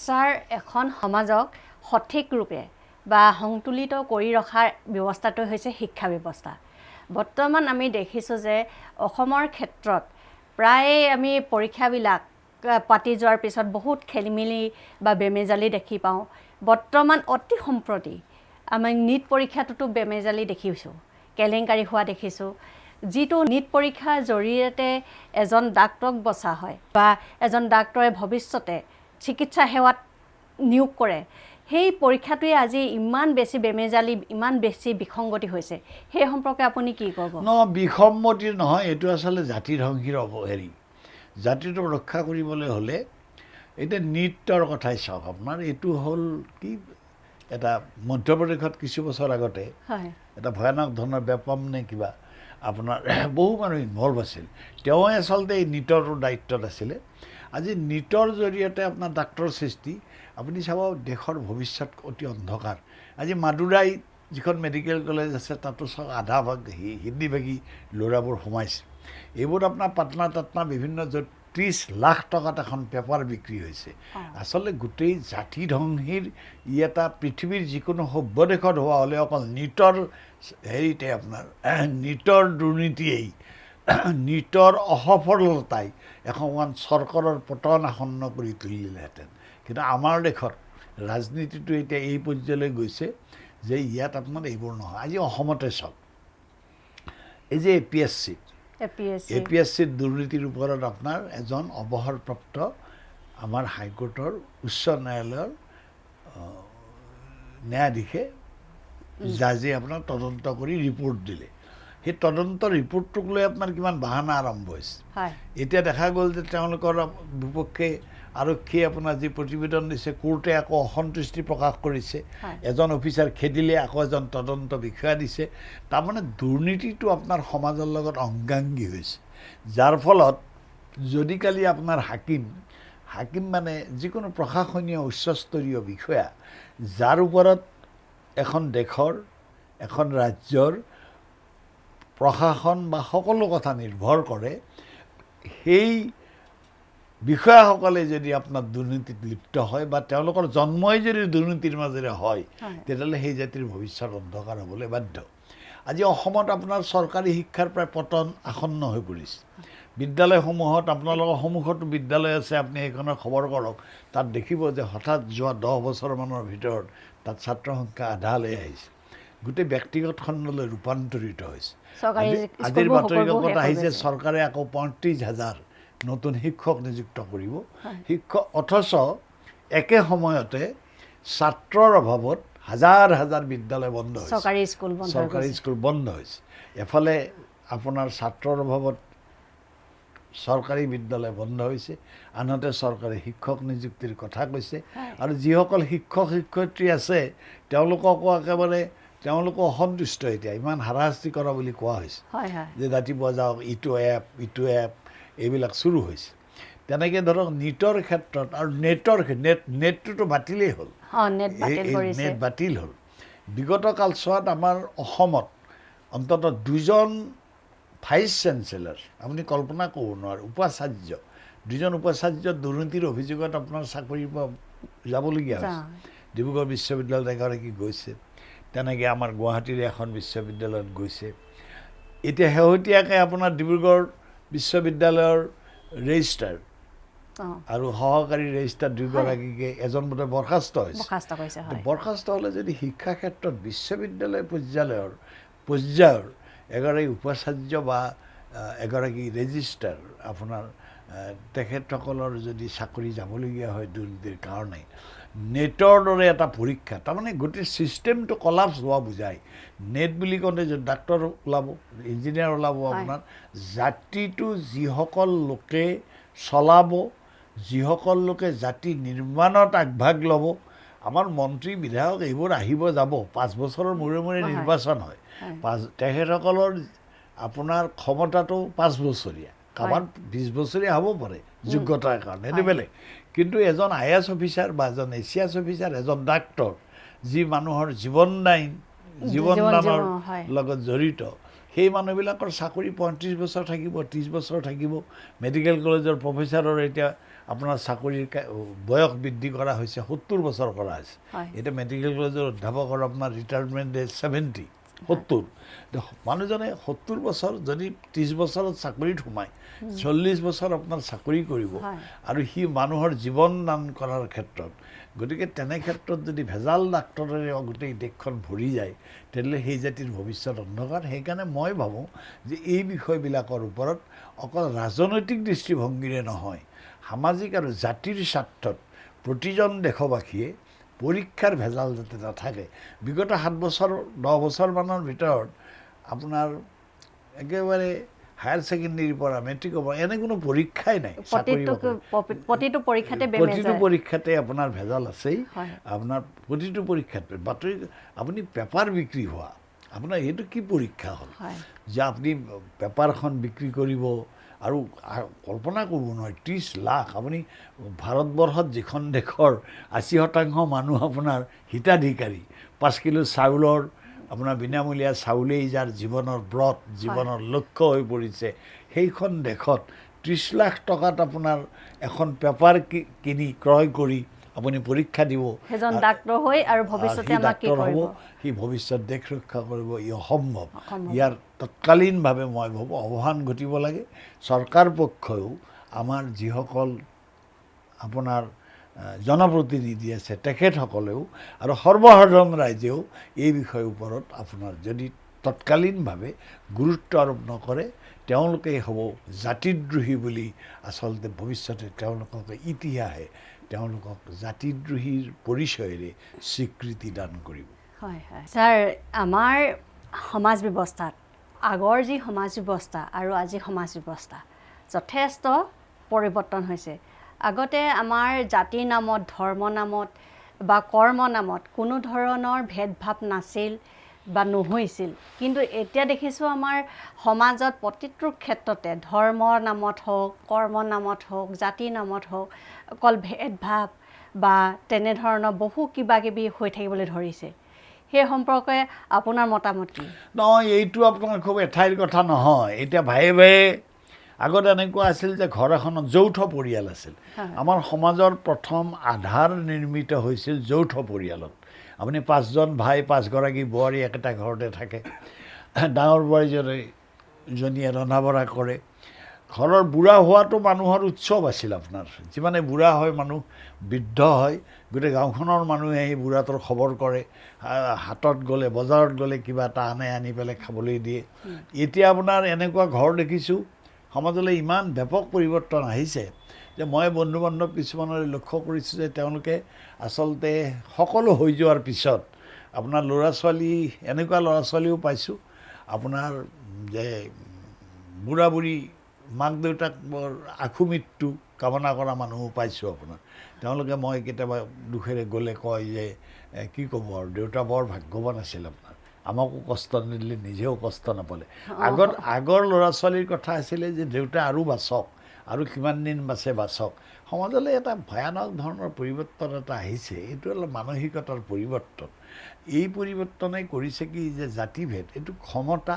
Sir এখন সমাজক সঠিক ৰূপে বা সংতুলিত কৰি ৰখাৰ ব্যৱস্থাটো হৈছে শিক্ষা ব্যৱস্থা। বৰ্তমান আমি দেখিছোঁ যে অসমৰ ক্ষেত্ৰত প্ৰায় আমি পৰীক্ষাবিলাক পাতি যোৱাৰ পিছত বহুত খেলিমেলি বা বেমেজালি দেখি পাওঁ। বৰ্তমান অতি সম্প্ৰতি আমি নীট পৰীক্ষাটোতো বেমেজালি দেখিছোঁ, কেলেংকাৰী হোৱা দেখিছোঁ। যিটো নীট পৰীক্ষাৰ জৰিয়তে এজন ডাক্তৰক বচা হয় বা এজন ডাক্তৰে ভৱিষ্যতে চিকিৎসা সেৱাত নিয়োগ কৰে, সেই পৰীক্ষাটোৱে আজি ইমান বেছি বেমেজালি, ইমান বেছি বিসংগতি হৈছে, সেই সম্পৰ্কে আপুনি কি ক'ব? বিসম্মতি নহয়, এইটো আচলতে জাতিৰ ধ্বংসীৰ হেৰি। জাতিটো ৰক্ষা কৰিবলৈ হ'লে এতিয়া নীটৰ কথাই চাওক। আপোনাৰ এইটো হ'ল কি, এটা মধ্যপ্ৰদেশত কিছু বছৰ আগতে এটা ভয়ানক ধৰণৰ বেপাম নে কিবা আপোনাৰ বহু মানুহ ইনভলভ আছিল। তেওঁৱে আচলতে এই নীটৰ দায়িত্বত আছিলে। আজি নীটৰ জৰিয়তে আপোনাৰ ডাক্তৰ সৃষ্টি, আপুনি চাব দেশৰ ভৱিষ্যত অতি অন্ধকাৰ। আজি মাদুৰাই যিখন মেডিকেল কলেজ আছে তাতো চাওক আধা ভাগ হিন্দীভাগী ল'ৰাবোৰ সোমাইছে। এইবোৰ আপোনাৰ পাটনা বিভিন্ন য'ত 30 লাখ টকাত এখন পেপাৰ বিক্ৰী হৈছে। আচলতে গোটেই জাতি ধ্বংসীৰ এটা পৃথিৱীৰ যিকোনো সভ্য দেশত হোৱা হ'লে অকল নীটৰ হেৰিতে আপোনাৰ নীটৰ দুৰ্নীতিয়েই, নীটৰ অসফলতাই এখন চৰকাৰৰ পতন আসন্ন কৰি তুলিলেহেঁতেন। কিন্তু আমাৰ দেশত ৰাজনীতিটো এতিয়া এই পৰ্যায়লৈ গৈছে যে ইয়াত আপোনাৰ এইবোৰ নহয়। আজি অসমতে চাওক, এই যে APSCত দুৰ্নীতিৰ ওপৰত আপোনাৰ এজন অৱসৰপ্ৰাপ্ত আমাৰ হাইকোৰ্টৰ উচ্চ ন্যায়ালয়ৰ ন্যায়াধীশে জাজে আপোনাৰ তদন্ত কৰি ৰিপৰ্ট দিলে। সেই তদন্তৰ ৰিপৰ্টটোক লৈ আপোনাৰ কিমান বাহানা আৰম্ভ হৈছে। এতিয়া দেখা গ'ল যে তেওঁলোকৰ বিপক্ষে আৰক্ষীয়ে আপোনাৰ যি প্ৰতিবেদন দিছে, কোৰ্টে আকৌ অসন্তুষ্টি প্ৰকাশ কৰিছে। এজন অফিচাৰ খেদিলে, আকৌ এজন তদন্ত বিষয়া দিছে। তাৰমানে দুৰ্নীতিটো আপোনাৰ সমাজৰ লগত অংগাংগী হৈছে, যাৰ ফলত যদি কালি আপোনাৰ হাকিম মানে যিকোনো প্ৰশাসনীয় উচ্চস্তৰীয় বিষয়া, যাৰ ওপৰত এখন দেশৰ, এখন ৰাজ্যৰ প্ৰশাসন বা সকলো কথা নিৰ্ভৰ কৰে, সেই বিষয়াসকলে যদি আপোনাৰ দুৰ্নীতিত লিপ্ত হয় বা তেওঁলোকৰ জন্মই যদি দুৰ্নীতিৰ মাজেৰে হয়, তেতিয়াহ'লে সেই জাতিৰ ভৱিষ্যত অন্ধকাৰ হ'বলৈ বাধ্য। আজি অসমত আপোনাৰ চৰকাৰী শিক্ষাৰ প্ৰায় পতন আসন্ন হৈ পৰিছে। বিদ্যালয়সমূহত, আপোনালোকৰ সন্মুখতো বিদ্যালয় আছে, আপুনি সেইখনৰ খবৰ কৰক, তাত দেখিব যে হঠাৎ যোৱা 10 বছৰমানৰ ভিতৰত তাত ছাত্ৰৰ সংখ্যা আধালৈ আহিছে। গোটেই ব্যক্তিগত খণ্ডলৈ ৰূপান্তৰিত হৈছে। আজিৰ বাতৰি কাকত আহিছে চৰকাৰে আকৌ 35,000 নতুন শিক্ষক নিযুক্ত কৰিব। অথচ একে সময়তে ছাত্ৰৰ অভাৱত হাজাৰ হাজাৰ বিদ্যালয় বন্ধ হৈছে, চৰকাৰী স্কুল বন্ধ হৈছে। এফালে আপোনাৰ ছাত্ৰৰ অভাৱত চৰকাৰী বিদ্যালয় বন্ধ হৈছে, আনহাতে চৰকাৰে শিক্ষক নিযুক্তিৰ কথা কৈছে। আৰু যিসকল শিক্ষক শিক্ষয়িত্ৰী আছে তেওঁলোককো একেবাৰে তেওঁলোকো অসন্তুষ্ট। এতিয়া ইমান হাৰাশাস্তি কৰা বুলি কোৱা হৈছে যে ৰাতিপুৱা যাওক ইটো এপ এইবিলাক চুৰু হৈছে। তেনেকৈ ধৰক নীটৰ ক্ষেত্ৰত আৰু নেটটোতো বাতিলেই হ'ল, নেট বাতিল হ'ল। বিগত কালছোৱাত আমাৰ অসমত অন্ততঃ 2জন ভাইচ চেঞ্চেলৰ, আপুনি কল্পনা কৰিব নোৱাৰে, উপাচাৰ্য 2জন উপাচাৰ্য দুৰ্নীতিৰ অভিযোগত আপোনাৰ চাকৰিৰ পৰা যাবলগীয়া হৈছে। ডিব্ৰুগড় বিশ্ববিদ্যালয়ত এগৰাকী গৈছে, তেনেকৈ আমাৰ গুৱাহাটীৰ এখন বিশ্ববিদ্যালয়ত গৈছে। এতিয়া শেহতীয়াকৈ আপোনাৰ ডিব্ৰুগড় বিশ্ববিদ্যালয়ৰ ৰেজিষ্ট্ৰাৰ আৰু সহকাৰী ৰেজিষ্ট্ৰাৰ 2গৰাকীকে এজন বোধ বৰ্খাস্ত হৈছে। বৰ্খাস্ত হ'লে যদি শিক্ষা ক্ষেত্ৰত বিশ্ববিদ্যালয় পৰ্যায়ৰ এগৰাকী উপাচাৰ্য বা এগৰাকী ৰেজিষ্ট্ৰাৰ আপোনাৰ তেখেতসকলৰ যদি চাকৰি যাবলগীয়া হয় দুৰ্নীতিৰ কাৰণে, নেটৰ দৰে এটা পৰীক্ষা, তাৰমানে গোটেই ছিষ্টেমটো কলাপছ হোৱা বুজায়। নেট বুলি কওঁতে যে ডাক্তৰ ওলাব, ইঞ্জিনিয়াৰ ওলাব, আপোনাৰ জাতিটো যিসকল লোকে চলাব, যিসকল লোকে জাতি নিৰ্মাণত আগভাগ ল'ব, আমাৰ মন্ত্ৰী বিধায়ক এইবোৰ আহিব যাব, 5 বছৰৰ মূৰে মূৰে নিৰ্বাচন হয়। তেখেতসকলৰ আপোনাৰ ক্ষমতাটো 5 বছৰীয়া, কাৰোবাৰ 20 বছৰীয়া হ'ব পাৰে যোগ্যতাৰ কাৰণে, সেইটো বেলেগ। কিন্তু এজন IAS অফিচাৰ বা এজন ACS অফিচাৰ, এজন ডাক্তৰ, যি মানুহৰ জীৱনদানৰ লগত জড়িত, সেই মানুহবিলাকৰ চাকৰি 35 বছৰ থাকিব, 30 বছৰ থাকিব। মেডিকেল কলেজৰ প্ৰফেচাৰৰ এতিয়া আপোনাৰ চাকৰিৰ বয়স বৃদ্ধি কৰা হৈছে 70 বছৰ কৰা হৈছে এতিয়া মেডিকেল কলেজৰ অধ্যাপকৰ আপোনাৰ ৰিটায়াৰমেণ্ট এজ 70 70 মানুহজনে 70 বছৰ যদি 30 বছৰত চাকৰিত সোমায় 40 বছৰ আপোনাৰ চাকৰি কৰিব আৰু সি মানুহৰ জীৱন দান কৰাৰ ক্ষেত্ৰত গতিকে তেনে ক্ষেত্ৰত যদি ভেজাল ডাক্তৰেৰে গোটেই দেশখন ভৰি যায় তেতিয়াহ'লে সেই জাতিৰ ভৱিষ্যত অন্ধকাৰ সেইকাৰণে মই ভাবোঁ যে এই বিষয়বিলাকৰ ওপৰত অকল ৰাজনৈতিক দৃষ্টিভংগীৰে নহয় সামাজিক আৰু জাতিৰ স্বাৰ্থত প্ৰতিজন দেশবাসীয়ে পৰীক্ষাৰ ভেজাল যাতে নাথাকে বিগত 7 বছৰ 10 বছৰমানৰ ভিতৰত আপোনাৰ একেবাৰে হায়াৰ ছেকেণ্ডেৰীৰ পৰা মেট্ৰিকৰ পৰা এনে কোনো পৰীক্ষাই নাই প্ৰতিটো পৰীক্ষাতে আপোনাৰ ভেজাল আছেই আপোনাৰ প্ৰতিটো পৰীক্ষাত বাতৰি আপুনি পেপাৰ বিক্ৰী হোৱা আপোনাৰ এইটো কি পৰীক্ষা হ'ল যে আপুনি পেপাৰখন বিক্ৰী কৰিব আৰু কল্পনা কৰিব নহয় 30 লাখ আপুনি ভাৰতবৰ্ষত যিখন দেশৰ 80% মানুহ আপোনাৰ হিতাধিকাৰী 5 কিলো চাউলৰ আপোনাৰ বিনামূলীয়া চাউলেই যাৰ জীৱনৰ ব্ৰত জীৱনৰ লক্ষ্য হৈ পৰিছে সেইখন দেশত 30 লাখ টকাত আপোনাৰ এখন পেপাৰ কিনি ক্ৰয় কৰি আপুনি পৰীক্ষা দিব এজন ডাক্তৰ হৈ আৰু ভৱিষ্যতে আমাক কি কৰিব সি ভৱিষ্যত দেশ ৰক্ষা কৰিব ই অসম্ভৱ ইয়াৰ তৎকালীনভাৱে মই ভাবোঁ অৱসান ঘটিব লাগে চৰকাৰ পক্ষও আমাৰ যিসকল আপোনাৰ জনপ্ৰতিনিধি আছে তেখেতসকলেও আৰু সৰ্বসাধাৰণ ৰাইজেও এই বিষয়ৰ ওপৰত আপোনাৰ যদি তৎকালীনভাৱে গুৰুত্ব আৰোপ নকৰে তেওঁলোকেই হ'ব জাতিদ্ৰোহী বুলি আচলতে ভৱিষ্যতে তেওঁলোকক ইতিহাসে তেওঁলোকক জাতিদ্ৰোহীৰ পৰিচয়েৰে স্বীকৃতি দান কৰিব হয় হয় ছাৰ আমাৰ সমাজ ব্যৱস্থাত আগৰ যি সমাজ ব্যৱস্থা আৰু আজি সমাজ ব্যৱস্থা যথেষ্ট পৰিৱৰ্তন হৈছে আগতে আমাৰ জাতিৰ নামত ধৰ্ম নামত বা কৰ্ম নামত কোনো ধৰণৰ ভেদভাৱ নাছিল বা নহৈছিল কিন্তু এতিয়া দেখিছোঁ আমাৰ সমাজত প্ৰতিটো ক্ষেত্ৰতে ধৰ্মৰ নামত হওক কৰ্মৰ নামত হওক জাতিৰ নামত হওক অকল ভেদভাৱ বা তেনেধৰণৰ বহু কিবা কিবি হৈ থাকিবলৈ ধৰিছে সেই সম্পৰ্কে আপোনাৰ মতামত কি নহয় এইটো আপোনাৰ খুব এঠাইৰ কথা নহয় এতিয়া ভায়ে ভায়ে আগতে এনেকুৱা আছিল যে ঘৰ এখনত যৌথ পৰিয়াল আছিল আমাৰ সমাজৰ প্ৰথম আধাৰ নিৰ্মিত হৈছিল যৌথ পৰিয়ালত আপুনি 5জন ভাই 5গৰাকী বোৱাৰী একেটা ঘৰতে থাকে ডাঙৰ বোৱাৰীজনীয়ে ৰন্ধা বঢ়া কৰে ঘৰৰ বুঢ়া হোৱাটো মানুহৰ উৎসৱ আছিল আপোনাৰ যিমানে বুঢ়া হয় মানুহ বৃদ্ধ হয় গোটেই গাঁওখনৰ মানুহে সেই বুঢ়াটোৰ খবৰ কৰে হাতত গ'লে বজাৰত গ'লে কিবা এটা আনি পেলাই খাবলৈ দিয়ে এতিয়া আপোনাৰ এনেকুৱা ঘৰ দেখিছোঁ সমাজলৈ ইমান ব্যাপক পৰিৱৰ্তন আহিছে যে মই বন্ধু বান্ধৱ কিছুমানৰ লক্ষ্য কৰিছোঁ যে তেওঁলোকে আচলতে সকলো হৈ যোৱাৰ পিছত আপোনাৰ ল'ৰা ছোৱালী এনেকুৱা ল'ৰা ছোৱালীও পাইছোঁ আপোনাৰ যে বুঢ়া বুঢ়ী মাক দেউতাক বৰ আশু মৃত্যু কামনা কৰা মানুহো পাইছোঁ আপোনাৰ তেওঁলোকে মই কেতিয়াবা দুখেৰে গ'লে কয় যে কি ক'ব আৰু দেউতা বৰ ভাগ্যৱান আছিল আপোনাৰ আমাকো কষ্ট নিদিলে নিজেও কষ্ট নাপালে আগৰ ল'ৰা ছোৱালীৰ কথা আছিলে যে দেউতা আৰু বাচক আৰু কিমান দিন বাচক সমাজলৈ এটা ভয়ানক ধৰণৰ পৰিৱৰ্তন এটা আহিছে এইটো অলপ মানসিকতাৰ পৰিৱৰ্তন এই পৰিৱৰ্তনে কৰিছে কি যে জাতিভেদ এইটো ক্ষমতা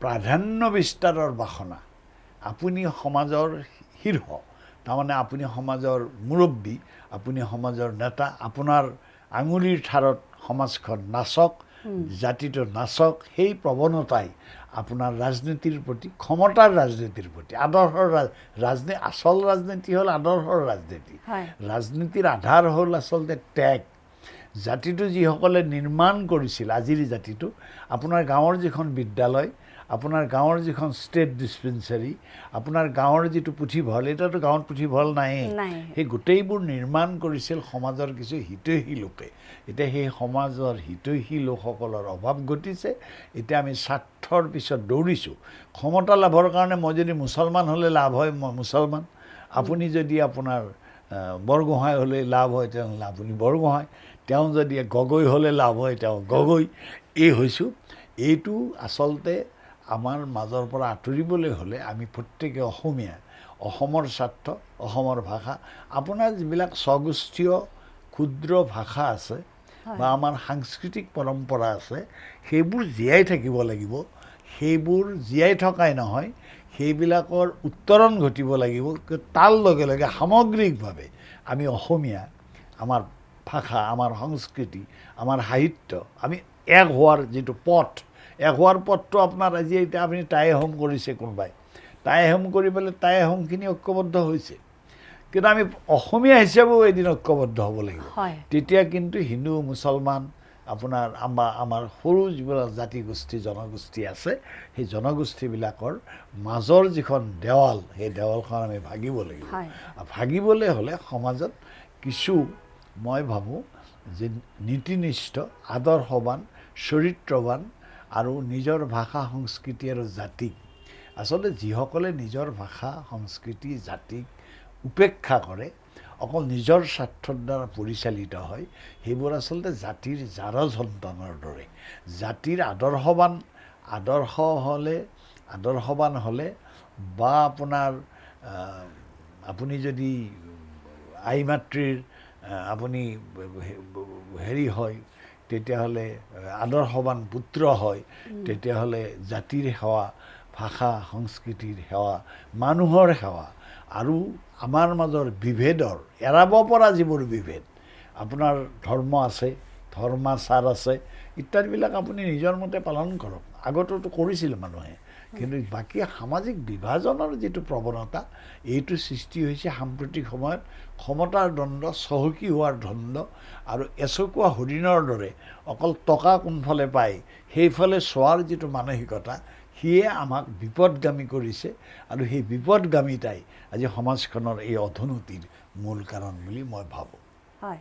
প্ৰাধান্য বিস্তাৰৰ বাসনা আপুনি সমাজৰ শীৰ্ষ তাৰমানে আপুনি সমাজৰ মুৰব্বী আপুনি সমাজৰ নেতা আপোনাৰ আঙুলিৰ ঠাৰত সমাজখন নাচক জাতিটো নাচক সেই প্ৰৱণতাই আপোনাৰ ৰাজনীতিৰ প্ৰতি ক্ষমতাৰ ৰাজনীতিৰ প্ৰতি আদৰ্শৰ ৰাজনীতি আচল ৰাজনীতি হ'ল আদৰ্শৰ ৰাজনীতি ৰাজনীতিৰ আধাৰ হ'ল আচলতে ত্যাগ জাতিটো যিসকলে নিৰ্মাণ কৰিছিল আজিৰ জাতিটো আপোনাৰ গাঁৱৰ যিখন বিদ্যালয় আপোনাৰ গাঁৱৰ যিখন ষ্টেট ডিছপেঞ্চাৰী আপোনাৰ গাঁৱৰ যিটো পুথিভঁৰাল এতিয়াতো গাঁৱত পুথিভঁৰাল নায়েই সেই গোটেইবোৰ নিৰ্মাণ কৰিছিল সমাজৰ কিছু হিতৈষী লোকে এতিয়া সেই সমাজৰ হিতৈষী লোকসকলৰ অভাৱ ঘটিছে এতিয়া আমি স্বাৰ্থৰ পিছত দৌৰিছোঁ ক্ষমতা লাভৰ কাৰণে মই যদি মুছলমান হ'লে লাভ হয় মই মুছলমান আপুনি যদি আপোনাৰ বৰগোহাঁই হ'লে লাভ হয় তেনেহ'লে আপুনি বৰগোহাঁই তেওঁ যদি গগৈ হ'লে লাভ হয় তেওঁ গগৈ এই হৈছোঁ এইটো আচলতে আমাৰ মাজৰ পৰা আঁতৰিবলৈ হ'লে আমি প্ৰত্যেকে অসমীয়া অসমৰ স্বাৰ্থ অসমৰ ভাষা আপোনাৰ যিবিলাক স্বগোষ্ঠীয় ক্ষুদ্ৰ ভাষা আছে বা আমাৰ সাংস্কৃতিক পৰম্পৰা আছে সেইবোৰ জীয়াই থাকিব লাগিব সেইবোৰ জীয়াই থকাই নহয় সেইবিলাকৰ উত্তৰণ ঘটিব লাগিব। তাৰ লগে লগে সামগ্ৰিকভাৱে আমি অসমীয়া, আমাৰ ভাষা, আমাৰ সংস্কৃতি, আমাৰ সাহিত্য, আমি এক হোৱাৰ যিটো পথ, এক হোৱাৰ পথটো আপোনাৰ আজি এতিয়া আপুনি টাই আহোম কৰিছে কোনোবাই, টাই আহোম কৰি পেলাই টাই আহোমখিনি ঐক্যবদ্ধ হৈছে, কিন্তু আমি অসমীয়া হিচাপেও এদিন ঐক্যবদ্ধ হ'ব লাগিব। তেতিয়া কিন্তু হিন্দু মুছলমান আপোনাৰ আমাৰ সৰু যিবিলাক জাতি গোষ্ঠী জনগোষ্ঠী আছে, সেই জনগোষ্ঠীবিলাকৰ মাজৰ যিখন দেৱাল, সেই দেৱালখন আমি ভাগিব লাগিব। ভাগিবলৈ হ'লে সমাজত কিছু মই ভাবোঁ যে নীতিনিষ্ঠ, আদৰ্শৱান, চৰিত্ৰৱান আৰু নিজৰ ভাষা সংস্কৃতি আৰু জাতিক, আচলতে যিসকলে নিজৰ ভাষা সংস্কৃতি জাতিক উপেক্ষা কৰে, অকল নিজৰ স্বাৰ্থৰ দ্বাৰা পৰিচালিত হয়, সেইবোৰ আচলতে জাতিৰ জাৰৰ সন্তানৰ দৰে। জাতিৰ আদৰ্শৱান হ'লে বা আপোনাৰ আপুনি যদি আই মাতৃৰ আপুনি হেৰি হয়, তেতিয়াহ'লে আদৰ্শৱান পুত্ৰ হয়, তেতিয়াহ'লে জাতিৰ সেৱা, ভাষা সংস্কৃতিৰ সেৱা, মানুহৰ সেৱা আৰু আমাৰ মাজৰ বিভেদৰ এৰাব পৰা যিবোৰ বিভেদ, আপোনাৰ ধৰ্ম আছে, ধৰ্মাচাৰ আছে ইত্যাদিবিলাক আপুনি নিজৰ মতে পালন কৰক। আগতেতো কৰিছিল মানুহে, কিন্তু বাকী সামাজিক বিভাজনৰ যিটো প্ৰৱণতা, এইটো সৃষ্টি হৈছে সাম্প্ৰতিক সময়ত ক্ষমতাৰ দ্বন্দ্ব, চহকী হোৱাৰ দ্বন্দ্ব আৰু এচকুৱা হৰিণৰ দৰে অকল টকা কোনফালে পায় সেইফালে চোৱাৰ যিটো মানসিকতা, সিয়ে আমাক বিপদগামী কৰিছে আৰু সেই বিপদগামিতাই আজি সমাজখনৰ এই অধোন্নতিৰ মূল কাৰণ বুলি মই ভাবোঁ। হয়,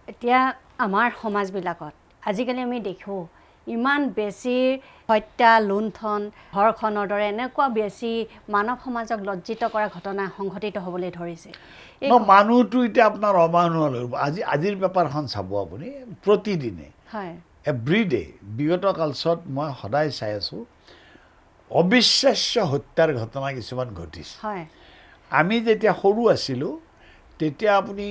এতিয়া আমাৰ সমাজবিলাকত আজিকালি আমি দেখোঁ ইমান বেছি হত্যা, লুণ্ঠন, ধৰ্ষণৰ দৰে এনেকুৱা বেছি মানৱ সমাজক লজ্জিত কৰা ঘটনা সংঘটিত হ'বলৈ ধৰিছে। মানুহটো এতিয়া আপোনাৰ অমানুহ হ'ল। আজিৰ পেপাৰখন চাব আপুনি, প্ৰতিদিনে এভৰিডে বিগত কালচত মই সদায় চাই আছোঁ অবিশ্বাস্য হত্যাৰ ঘটনা কিছুমান ঘটিছে। আমি যেতিয়া সৰু আছিলোঁ তেতিয়া আপুনি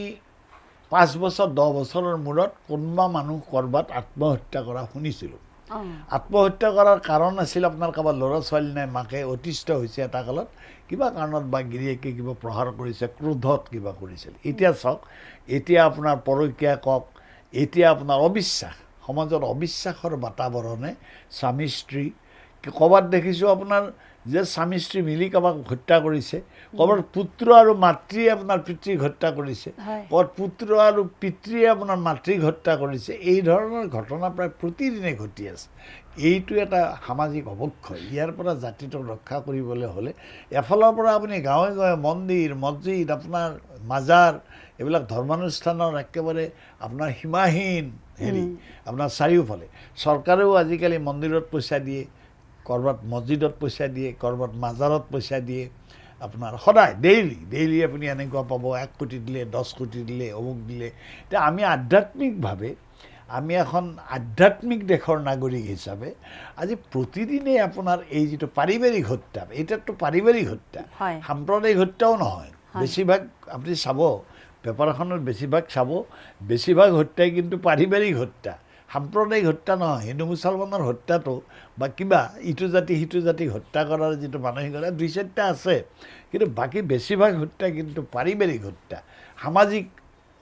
5 বছৰ 10 বছৰৰ মূৰত কোনোবা মানুহ ক'ৰবাত আত্মহত্যা কৰা শুনিছিলোঁ। আত্মহত্যা কৰাৰ কাৰণ আছিল আপোনাৰ কাৰোবাৰ ল'ৰা ছোৱালী নাই, মাকে অতিষ্ঠ হৈছে এটা কালত, কিবা কাৰণত বা গিৰিয়েকে কিবা প্ৰহাৰ কৰিছে, ক্ৰোধত কিবা কৰিছিল। এতিয়া চাওক, এতিয়া আপোনাৰ পৰকীয়া কওক, এতিয়া আপোনাৰ অবিশ্বাস, সমাজত অবিশ্বাসৰ বাতাবৰণে স্বামী স্ত্ৰী, ক'ৰবাত দেখিছোঁ আপোনাৰ যে স্বামী স্ত্ৰী মিলি কাৰোবাক হত্যা কৰিছে, ক'ৰবাত পুত্ৰ আৰু মাতৃয়ে আপোনাৰ পিতৃক হত্যা কৰিছে, ক'ৰবাত পুত্ৰ আৰু পিতৃয়ে আপোনাৰ মাতৃক হত্যা কৰিছে। এই ধৰণৰ ঘটনা প্ৰায় প্ৰতিদিনে ঘটি আছে। এইটো এটা সামাজিক অৱক্ষয়। ইয়াৰ পৰা জাতিটোক ৰক্ষা কৰিবলৈ হ'লে এফালৰ পৰা আপুনি গাঁৱে গাঁৱে মন্দিৰ, মছজিদ, আপোনাৰ মাজাৰ, এইবিলাক ধৰ্মানুষ্ঠানৰ একেবাৰে আপোনাৰ সীমাহীন হেৰি আপোনাৰ চাৰিওফালে। চৰকাৰেও আজিকালি মন্দিৰত পইচা দিয়ে, ক'ৰবাত মছজিদত পইচা দিয়ে, ক'ৰবাত মাজাৰত পইচা দিয়ে, আপোনাৰ সদায় ডেইলি আপুনি এনেকুৱা পাব, 1 কোটি দিলে, 10 কোটি দিলে, অমুক দিলে। এতিয়া আমি আধ্যাত্মিকভাৱে, আমি এখন আধ্যাত্মিক দেশৰ নাগৰিক হিচাপে আজি প্ৰতিদিনে আপোনাৰ এই যিটো পাৰিবাৰিক হত্যা, এতিয়াতো পাৰিবাৰিক হত্যা, সাম্প্ৰদায়িক হত্যাও নহয়। বেছিভাগ আপুনি চাব পেপাৰখনত, বেছিভাগ হত্যাই কিন্তু পাৰিবাৰিক হত্যা, সাম্প্ৰদায়িক হত্যা নহয়। হিন্দু মুছলমানৰ হত্যাটো বা কিবা ইটো জাতি সিটো জাতিক হত্যা কৰাৰ যিটো মানসিকতা 2-4টা আছে, কিন্তু বাকী বেছিভাগ হত্যা কিন্তু পাৰিবাৰিক হত্যা। সামাজিক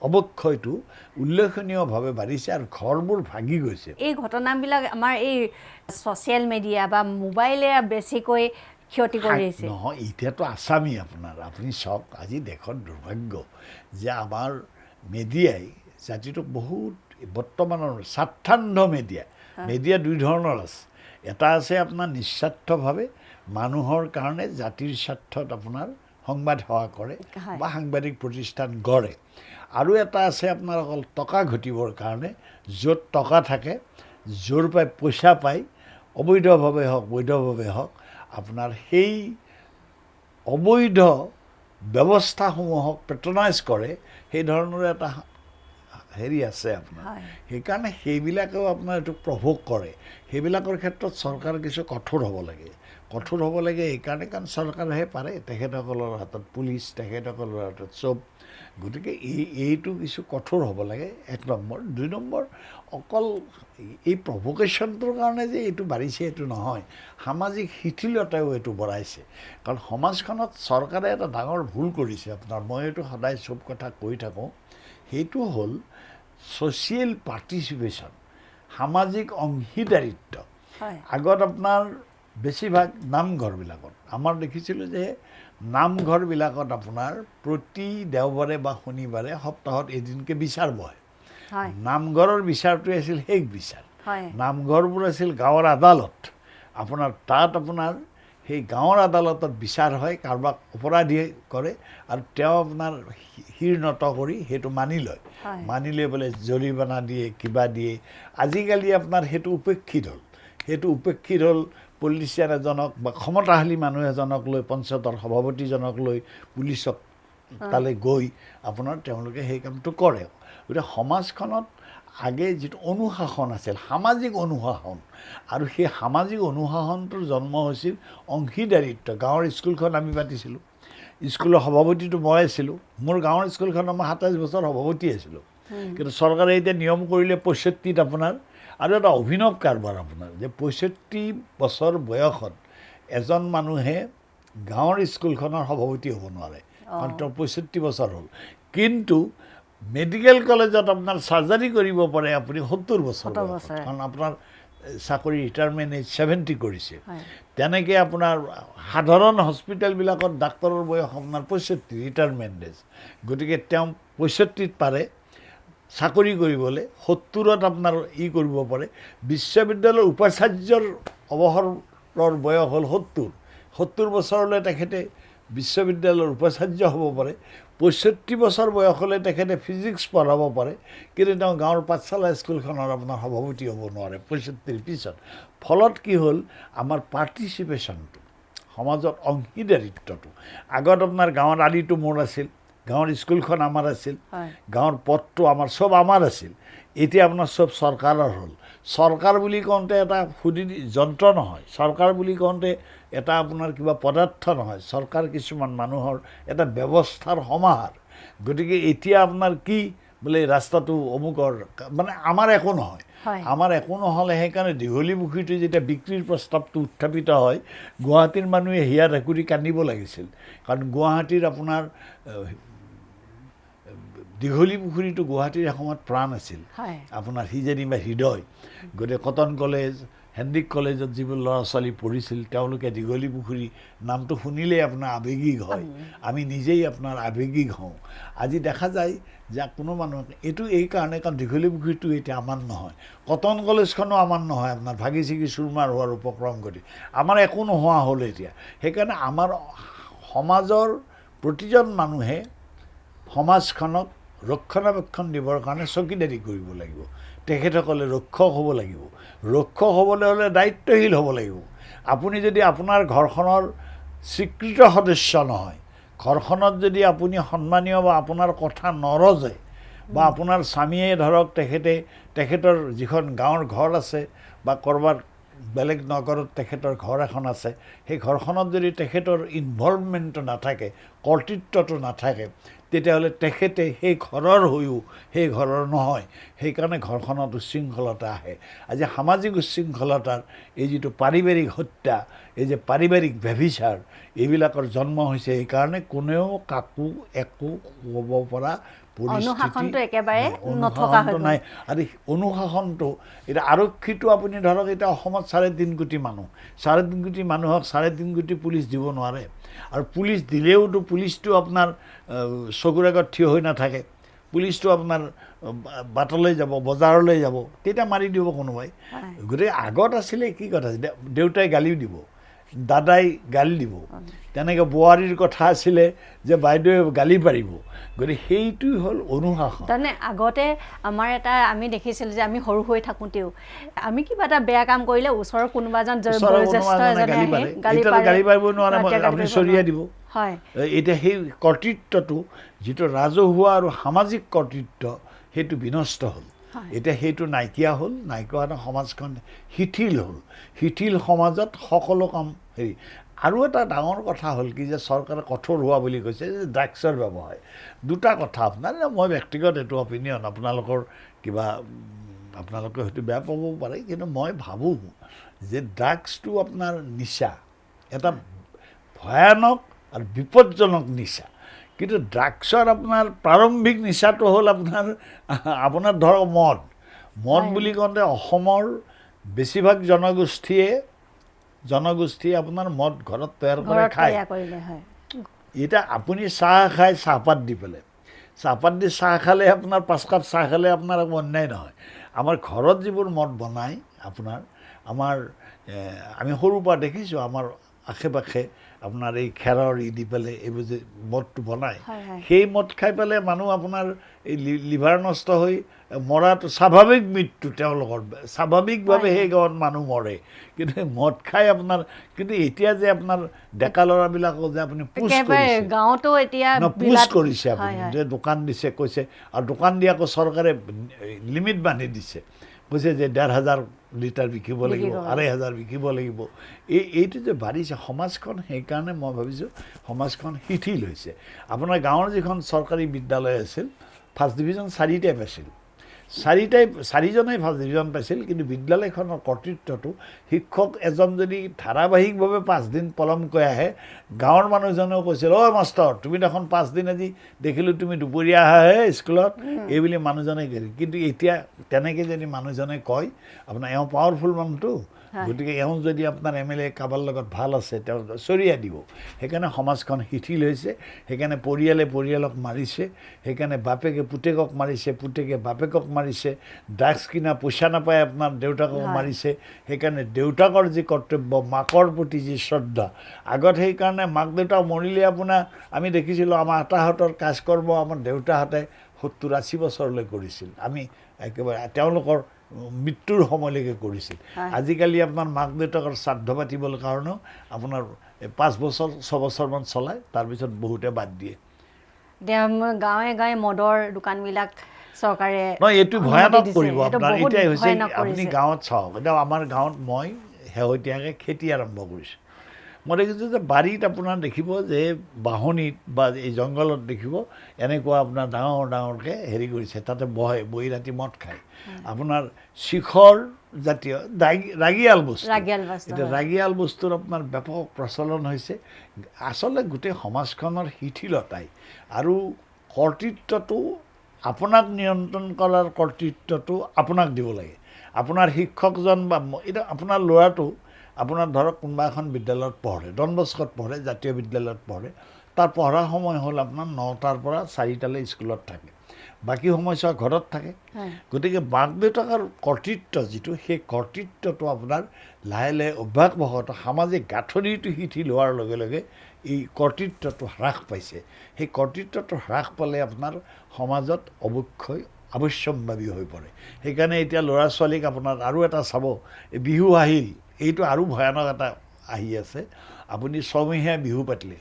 অৱক্ষয়টো উল্লেখনীয়ভাৱে বাঢ়িছে আৰু ঘৰবোৰ ভাগি গৈছে। এই ঘটনাবিলাক আমাৰ এই ছ'চিয়েল মিডিয়া বা মোবাইলে বেছিকৈ ক্ষতি কৰিছে। নহয়, এতিয়াতো আছামী আপোনাৰ, আপুনি চাওক আজি দেশত দুৰ্ভাগ্য যে আমাৰ মিডিয়াই জাতিটোক বহুত, বৰ্তমানৰ স্বাৰ্থান্ধ মিডিয়া 2 ধৰণৰ আছে। এটা আছে আপোনাৰ নিস্বাৰ্থভাৱে মানুহৰ কাৰণে জাতিৰ স্বাৰ্থত আপোনাৰ সংবাদ সেৱা কৰে বা সাংবাদিক প্ৰতিষ্ঠান গঢ়ে, আৰু এটা আছে আপোনাৰ অকল টকা ঘটিবৰ কাৰণে, য'ত টকা থাকে, য'ৰ পৰাই পইচা পায়, অবৈধভাৱে হওক বৈধভাৱে হওক, আপোনাৰ সেই অবৈধ ব্যৱস্থাসমূহক পেট্ৰনাইজ কৰে, সেই ধৰণৰ এটা হেৰি আছে আপোনাৰ। সেইকাৰণে সেইবিলাকেও আপোনাৰ এইটো প্ৰভোগ কৰে। সেইবিলাকৰ ক্ষেত্ৰত চৰকাৰ কিছু কঠোৰ হ'ব লাগে। এইকাৰণে কাৰণ চৰকাৰেহে পাৰে, তেখেতসকলৰ হাতত পুলিচ, তেখেতসকলৰ হাতত চব গতিকে এইটো কিছু কঠোৰ হ'ব লাগে 1 নম্বৰ 2 নম্বৰ অকল এই প্ৰভোকেশ্যনটোৰ কাৰণে যে এইটো বাঢ়িছে এইটো নহয় সামাজিক শিথিলতাও এইটো বঢ়াইছে কাৰণ সমাজখনত চৰকাৰে এটা ডাঙৰ ভুল কৰিছে আপোনাৰ মই এইটো সদায় চব কথা কৈ থাকোঁ সেইটো হ'ল ছ'চিয়েল পাৰ্টিচিপেশ্যন সামাজিক অংশীদাৰিত্ব আগত আপোনাৰ বেছিভাগ নামঘৰবিলাকত আমাৰ দেখিছিলোঁ যে নামঘৰবিলাকত আপোনাৰ প্ৰতি দেওবাৰে বা শনিবাৰে সপ্তাহত এদিনকৈ বিচাৰ বহে নামঘৰৰ বিচাৰটোৱে আছিল শেষ বিচাৰ নামঘৰবোৰ আছিল গাঁৱৰ আদালত আপোনাৰ তাত আপোনাৰ সেই গাঁৱৰ আদালতত বিচাৰ হয় কাৰোবাক অপৰাধী কৰে আৰু তেওঁ আপোনাৰ শিৰনত কৰি সেইটো মানি লয় মানি লৈ বোলে জৰিমনা দিয়ে কিবা দিয়ে আজিকালি আপোনাৰ সেইটো উপেক্ষিত হ'ল পলিটিচিয়ান এজনক বা ক্ষমতাশালী মানুহ এজনক লৈ পঞ্চায়তৰ সভাপতিজনক লৈ পুলিচক তালৈ গৈ আপোনাৰ তেওঁলোকে সেই কামটো কৰে গতিকে সমাজখনত আগে যিটো অনুশাসন আছিল সামাজিক অনুশাসন আৰু সেই সামাজিক অনুশাসনটোৰ জন্ম হৈছিল অংশীদাৰিত্ব গাঁৱৰ স্কুলখন আমি পাতিছিলোঁ স্কুলৰ সভাপতিটো মই আছিলোঁ মোৰ গাঁৱৰ স্কুলখনত মই 27 বছৰ সভাপতি আছিলোঁ কিন্তু চৰকাৰে এতিয়া নিয়ম কৰিলে 65ত আপোনাৰ আৰু এটা অভিনৱ কাৰবাৰ আপোনাৰ যে 65 বছৰ বয়সত এজন মানুহে গাঁৱৰ স্কুলখনৰ সভাপতি হ'ব নোৱাৰে কাৰণ তেওঁৰ 65 বছৰ হ'ল কিন্তু মেডিকেল কলেজত আপোনাৰ চাৰ্জাৰী কৰিব পাৰে আপুনি 70 বছৰ কাৰণ আপোনাৰ চাকৰি ৰিটায়াৰমেণ্ট এজ 70 কৰিছে তেনেকৈ আপোনাৰ সাধাৰণ হস্পিটেলবিলাকত ডাক্তৰৰ বয়স আপোনাৰ 65 ৰিটায়াৰমেণ্ট এজ গতিকে তেওঁ 65ত পাৰে চাকৰি কৰিবলৈ 70ত আপোনাৰ কৰিব পাৰে বিশ্ববিদ্যালয়ৰ উপাচাৰ্যৰ অৱসৰৰ বয়স হ'ল 70 বছৰলৈ তেখেতে বিশ্ববিদ্যালয়ৰ উপাচাৰ্য হ'ব পাৰে 65 বছৰ বয়স হ'লে তেখেতে ফিজিক্স পঢ়াব পাৰে কিন্তু তেওঁ গাঁৱৰ পাঠশালা স্কুলখনৰ আপোনাৰ সভাপতি হ'ব নোৱাৰে 65 পিছত ফলত কি হ'ল আমাৰ পাৰ্টিচিপেশ্যনটো সমাজত অংশীদাৰিত্বটো আগত আপোনাৰ গাঁৱৰ আলিটো মোৰ আছিল গাঁৱৰ স্কুলখন আমাৰ আছিল গাঁৱৰ পথটো আমাৰ চব আমাৰ আছিল এতিয়া আপোনাৰ চব চৰকাৰৰ হ'ল চৰকাৰ বুলি কওঁতে এটা সুধি যন্ত্ৰ নহয় চৰকাৰ বুলি কওঁতে এটা আপোনাৰ কিবা পদাৰ্থ নহয় চৰকাৰ কিছুমান মানুহৰ এটা ব্যৱস্থাৰ সমাহাৰ গতিকে এতিয়া আপোনাৰ কি বোলে ৰাস্তাটো অমুকৰ মানে আমাৰ একো নহয় আমাৰ একো নহ'লে সেইকাৰণে দীঘলী পুখুৰীটো যেতিয়া বিক্ৰীৰ প্ৰস্তাৱটো উত্থাপিত হয় গুৱাহাটীৰ মানুহে হিয়া ঢাকুৰি কান্দিব লাগিছিল কাৰণ গুৱাহাটীৰ আপোনাৰ দীঘলী পুখুৰীটো গুৱাহাটীৰ এসময়ত প্ৰাণ আছিল আপোনাৰ সি যেনিবা হৃদয় গতিকে কটন কলেজ হেণ্ড্ৰিক কলেজত যিবোৰ ল'ৰা ছোৱালী পঢ়িছিল তেওঁলোকে দীঘলী পুখুৰী নামটো শুনিলেই আপোনাৰ আৱেগিক হয় আমি নিজেই আপোনাৰ আৱেগিক হওঁ আজি দেখা যায় যে কোনো মানুহক এইটো এই কাৰণে কাৰণ দীঘলী পুখুৰীটো এতিয়া আমাৰ নহয় কটন কলেজখনো আমাৰ নহয় আপোনাৰ ভাগি ছিগি চুৰমাৰ হোৱাৰ উপক্ৰম কৰি আমাৰ একো নোহোৱা হ'ল এতিয়া সেইকাৰণে আমাৰ সমাজৰ প্ৰতিজন মানুহে সমাজখনক ৰক্ষণাবেক্ষণ দিবৰ কাৰণে চকীদাৰী কৰিব লাগিব তেখেতসকলে ৰক্ষক হ'ব লাগিব ৰক্ষক হ'বলৈ হ'লে দায়িত্বশীল হ'ব লাগিব আপুনি যদি আপোনাৰ ঘৰখনৰ স্বীকৃত সদস্য নহয় ঘৰখনত যদি আপুনি সন্মানীয় বা আপোনাৰ কথা নৰজে বা আপোনাৰ স্বামীয়ে ধৰক তেখেতৰ যিখন গাঁৱৰ ঘৰ আছে বা ক'ৰবাত বেলেগ নগৰত তেখেতৰ ঘৰ এখন আছে সেই ঘৰখনত যদি তেখেতৰ ইনভলভমেণ্টটো নাথাকে কৰ্তৃত্বটো নাথাকে তেতিয়াহ'লে তেখেতে সেই ঘৰৰ হৈও সেই ঘৰৰ নহয় সেইকাৰণে ঘৰখনত উচ্ছৃংখলতা আহে আজি সামাজিক উচ্ছৃংখলতাৰ এই যিটো পাৰিবাৰিক হত্যা এই যে পাৰিবাৰিক ব্যভিচাৰ এইবিলাকৰ জন্ম হৈছে এইকাৰণে কোনেও কাকো একো ক'ব পৰা অনুশাসনটো একেবাৰে নাই আৰু অনুশাসনটো এতিয়া আৰক্ষীটো আপুনি ধৰক এতিয়া অসমত 3.5 কোটি মানুহ 3.5 কোটি মানুহক 3.5 কোটি পুলিচ দিব নোৱাৰে আৰু পুলিচ দিলেওতো পুলিচটো আপোনাৰ চকুৰ আগত থিয় হৈ নাথাকে পুলিচটো আপোনাৰ বাটলৈ যাব বজাৰলৈ যাব তেতিয়া মাৰি দিব কোনোবাই গতিকে আগত আছিলে কি কথা দেউতাই গালিও দিব দাদাই গালি দিব তেনেকৈ বোৱাৰীৰ কথা আছিলে যে বাইদেৱে গালি পাৰিব গতিকে সেইটোই হ'ল অনুশাসন তাৰমানে আগতে আমাৰ এটা আমি দেখিছিলোঁ যে আমি সৰু হৈ থাকোঁতেও আমি কিবা এটা বেয়া কাম কৰিলে ওচৰৰ কোনোবা এজন বয়োজ্যেষ্ঠ এজনে গালি পাৰিব নোৱাৰে আপুনি চৰিয়াই দিব হয় এতিয়া সেই কৰ্তৃত্বটো যিটো ৰাজহুৱা আৰু সামাজিক কৰ্তৃত্ব সেইটো বিনষ্ট হ'ল এতিয়া সেইটো নাইকিয়া হ'ল নাইকিয়া সমাজখন শিথিল হ'ল শিথিল সমাজত সকলো কাম হেৰি আৰু এটা ডাঙৰ কথা হ'ল কি যে চৰকাৰে কঠোৰ হোৱা বুলি কৈছে যে ড্ৰাগছৰ ব্যৱহাৰ দুটা কথা আপোনাৰ মই ব্যক্তিগত এইটো অপিনিয়ন আপোনালোকৰ কিবা আপোনালোকে হয়তো বেয়া পাব পাৰে কিন্তু মই ভাবোঁ যে ড্ৰাগছটো আপোনাৰ নিচা এটা ভয়ানক আৰু বিপদজনক নিচা কিন্তু ড্ৰাগছৰ আপোনাৰ প্ৰাৰম্ভিক নিচাটো হ'ল আপোনাৰ ধৰক মদ বুলি কওঁতে অসমৰ বেছিভাগ জনগোষ্ঠীয়ে আপোনাৰ মদ ঘৰত তৈয়াৰ কৰি খায় এতিয়া আপুনি চাহ খায় চাহপাত দি পেলাই চাহপাত দি চাহ খালে আপোনাৰ 5 কাপ চাহ খালে আপোনাৰ একো অন্যায় নহয় আমাৰ ঘৰত যিবোৰ মদ বনায় আপোনাৰ আমি সৰুৰ পৰা দেখিছোঁ আমাৰ আশে পাশে আপোনাৰ এই খেৰৰ দি পেলাই এইবোৰ যে মদটো বনায় সেই মদ খাই পেলাই মানুহ আপোনাৰ এই লিভাৰ নষ্ট হৈ মৰাটো স্বাভাৱিক মৃত্যু তেওঁলোকৰ স্বাভাৱিকভাৱে সেই গাঁৱত মানুহ মৰে কিন্তু মদ খাই আপোনাৰ কিন্তু এতিয়া যে আপোনাৰ ডেকা ল'ৰাবিলাকক যে আপুনি পুছ কৰিছে আপুনি যে দোকান দিছে কৈছে আৰু দোকান দি আকৌ চৰকাৰে লিমিট বান্ধি দিছে কৈছে যে 1,500 লিটাৰ বিকিব লাগিব 2,500 বিকিব লাগিব এইটো যে বাঢ়িছে সমাজখন সেইকাৰণে মই ভাবিছোঁ সমাজখন শিথিল হৈছে আপোনাৰ গাঁৱৰ যিখন চৰকাৰী বিদ্যালয় আছিল ফাৰ্ষ্ট ডিভিজন 4টাই পাইছিল 4জনেই ফাৰ্ষ্ট ডিভিজন পাইছিল কিন্তু বিদ্যালয়খনৰ কৰ্তৃত্বটো শিক্ষক এজন যদি ধাৰাবাহিকভাৱে 5 দিন পলমকৈ আহে গাঁৱৰ মানুহজনেও কৈছিল অ' মাষ্টৰ তুমি দেখোন 5 দিন আজি দেখিলোঁ তুমি দুপৰীয়া আহাহে স্কুলত এইবুলি মানুহজনে কিন্তু এতিয়া তেনেকৈ যদি মানুহজনে কয় আপোনাৰ এওঁ পাৱাৰফুল মানুহটো গতিকে এওঁ যদি আপোনাৰ MLA কাৰোবাৰ লগত ভাল আছে তেওঁ চৰিয়া দিব সেইকাৰণে সমাজখন শিথিল হৈছে সেইকাৰণে পৰিয়ালক মাৰিছে সেইকাৰণে বাপেকে পুতেকক মাৰিছে পুতেকে বাপেকক মাৰিছে ড্ৰাগছ কিনা পইচা নাপায় আপোনাৰ দেউতাকক মাৰিছে সেইকাৰণে দেউতাকৰ যি কৰ্তব্য মাকৰ প্ৰতি যি শ্ৰদ্ধা আগত সেইকাৰণে মাক দেউতাক মৰিলে আপোনাৰ আমি দেখিছিলোঁ আমাৰ আতাহঁতৰ কাজকৰ্ম আমাৰ দেউতাহঁতে 70-80 বছৰলৈ কৰিছিল আমি একেবাৰে তেওঁলোকৰ মৃত্যুৰ সময়লৈকে কৰিছিল আজিকালি আপোনাৰ মাক দেউতাকৰ শ্ৰাদ্ধ পাতিবৰ কাৰণেও আপোনাৰ 5 বছৰ 6 বছৰমান চলায় তাৰপিছত বহুতে বাদ দিয়ে গাঁৱে মদৰ দোকানবিলাক চৰকাৰে নহয় এইটো ভয়ানক কৰিব আপোনাৰ এতিয়াই হৈছে আপুনি গাঁৱত চাওক এতিয়া আমাৰ গাঁৱত মই শেহতীয়াকৈ খেতি আৰম্ভ কৰিছোঁ মই দেখিছোঁ যে বাৰীত আপোনাৰ দেখিব যে বাহনিত বা এই জংঘলত দেখিব এনেকুৱা আপোনাৰ ডাঙৰকৈ হেৰি কৰিছে তাতে বহি ৰাতি মদ খায় আপোনাৰ শিখৰ জাতীয় ৰাগিয়াল বস্তু এতিয়া ৰাগিয়াল বস্তুৰ আপোনাৰ ব্যাপক প্ৰচলন হৈছে আচলতে গোটেই সমাজখনৰ শিথিলতাই আৰু কৰ্তৃত্বটো আপোনাক নিয়ন্ত্ৰণ কৰাৰ কৰ্তৃত্বটো আপোনাক দিব লাগে আপোনাৰ শিক্ষকজন বা এতিয়া আপোনাৰ ল'ৰাটো আপোনাৰ ধৰক কোনোবা এখন বিদ্যালয়ত পঢ়ে ডন বস্কোত পঢ়ে জাতীয় বিদ্যালয়ত পঢ়ে তাৰ পঢ়াৰ সময় হ'ল আপোনাৰ 9টাৰ পৰা 4টালৈ স্কুলত থাকে বাকী সময়ছোৱা ঘৰত থাকে গতিকে মাক দেউতাকৰ কৰ্তৃত্ব যিটো সেই কৰ্তৃত্বটো আপোনাৰ লাহে অভ্যাসবশত সামাজিক গাঁথনিটো শিথিল হোৱাৰ লগে লগে এই কৰ্তৃত্বটো হ্ৰাস পাইছে সেই কৰ্তৃত্বটো হ্ৰাস পালে আপোনাৰ সমাজত অৱশ্যম্ভাৱী হৈ পৰে সেইকাৰণে এতিয়া ল'ৰা ছোৱালীক আপোনাৰ আৰু এটা চাব বিহু আহিল এইটো আৰু ভয়ানক এটা আহি আছে আপুনি 6 মহীয়া বিহু পাতিলে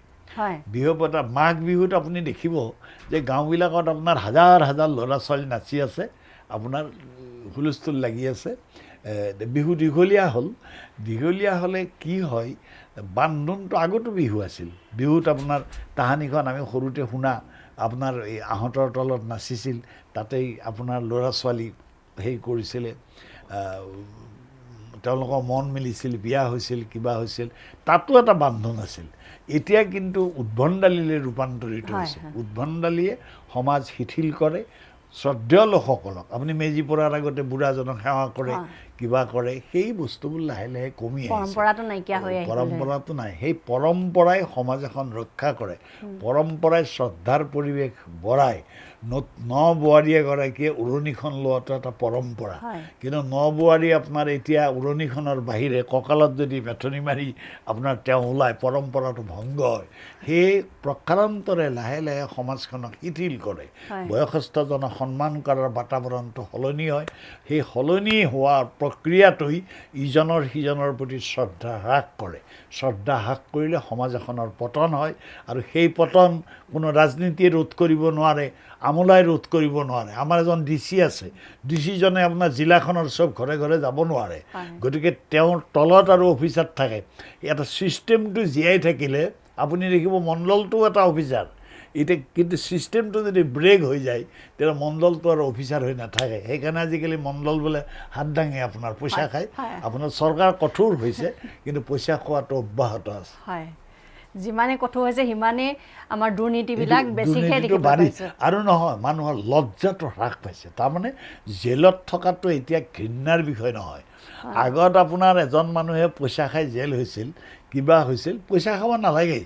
বিহু পতা মাঘ বিহুত আপুনি দেখিব যে গাঁওবিলাকত আপোনাৰ হাজাৰ ল'ৰা ছোৱালী নাচি আছে আপোনাৰ হুলস্থুল লাগি আছে বিহু দীঘলীয়া হ'লে কি হয় বান্ধোনটো আগতো বিহু আছিল বিহুত আপোনাৰ তাহানিখন আমি সৰুতে শুনা আপোনাৰ এই আহঁতৰ তলত নাচিছিল তাতেই আপোনাৰ ল'ৰা ছোৱালী হেৰি কৰিছিলে তেওঁলোকৰ মন মিলিছিল বিয়া হৈছিল কিবা হৈছিল তাতো এটা বান্ধোন আছিল এতিয়া কিন্তু উদ্ভণ্ডালীলৈ ৰূপান্তৰিত হৈছে উদ্ভণ্ডালীয়ে সমাজ শিথিল কৰে শ্ৰদ্ধেয় লোকসকলক আপুনি মেজি পৰাৰ আগতে বুঢ়াজনক সেৱা কৰে কিবা কৰে সেই বস্তুবোৰ লাহে কমি আহিছে পৰম্পৰাটো নাই সেই পৰম্পৰাই সমাজ এখন ৰক্ষা কৰে পৰম্পৰাই শ্ৰদ্ধাৰ পৰিৱেশ বঢ়ায় নবোৱাৰী এগৰাকীয়ে উৰণিখন লোৱাটো এটা পৰম্পৰা কিন্তু নবোৱাৰী আপোনাৰ এতিয়া উৰণিখনৰ বাহিৰে কঁকালত যদি মেথনি মাৰি আপোনাৰ তেওঁ ওলায় পৰম্পৰাটো ভংগ হয় সেই প্ৰকাৰান্তৰে লাহে সমাজখনক শিথিল কৰে বয়সস্থজনক সন্মান কৰাৰ বাতাবৰণটো সলনি হয় সেই সলনি হোৱাৰ প্ৰক্ৰিয়াটোই ইজনৰ সিজনৰ প্ৰতি শ্ৰদ্ধা হ্ৰাস কৰে শ্ৰদ্ধা হ্ৰাস কৰিলে সমাজ এখনৰ পতন হয় আৰু সেই পতন কোনো ৰাজনীতিয়ে ৰোধ কৰিব নোৱাৰে আমোলাই ৰোধ কৰিব নোৱাৰে। আমাৰ এজন DC আছে, ডিচিজনে আপোনাৰ জিলাখনৰ চব ঘৰে ঘৰে যাব নোৱাৰে, গতিকে তেওঁৰ তলত আৰু অফিচাৰ থাকে। এটা ছিষ্টেমটো জীয়াই থাকিলে আপুনি দেখিব মণ্ডলটো এটা অফিচাৰ, এতিয়া কিন্তু ছিষ্টেমটো যদি ব্ৰেক হৈ যায় তেতিয়া মণ্ডলটো আৰু অফিচাৰ হৈ নাথাকে। সেইকাৰণে আজিকালি মণ্ডল বোলে হাত দাঙে আপোনাৰ পইচা খায়। আপোনাৰ চৰকাৰ কঠোৰ হৈছে কিন্তু পইচা খোৱাটো অব্যাহত আছে। হয়, যিমানে কঠোৰ হৈছে সিমানেই আমাৰ দুৰ্নীতিবিলাক বেছিকৈ দেখিব পাইছে। আৰু নহয়, মানুহৰ লজ্জাটো হ্ৰাস পাইছে। তাৰমানে জেলত থকাটো এতিয়া ঘৃণাৰ বিষয় নহয়। আগত আপোনাৰ এজন মানুহে পইচা খাই জেল হৈছিল, কিবা হৈছিল, পইচা খাব নালাগেই,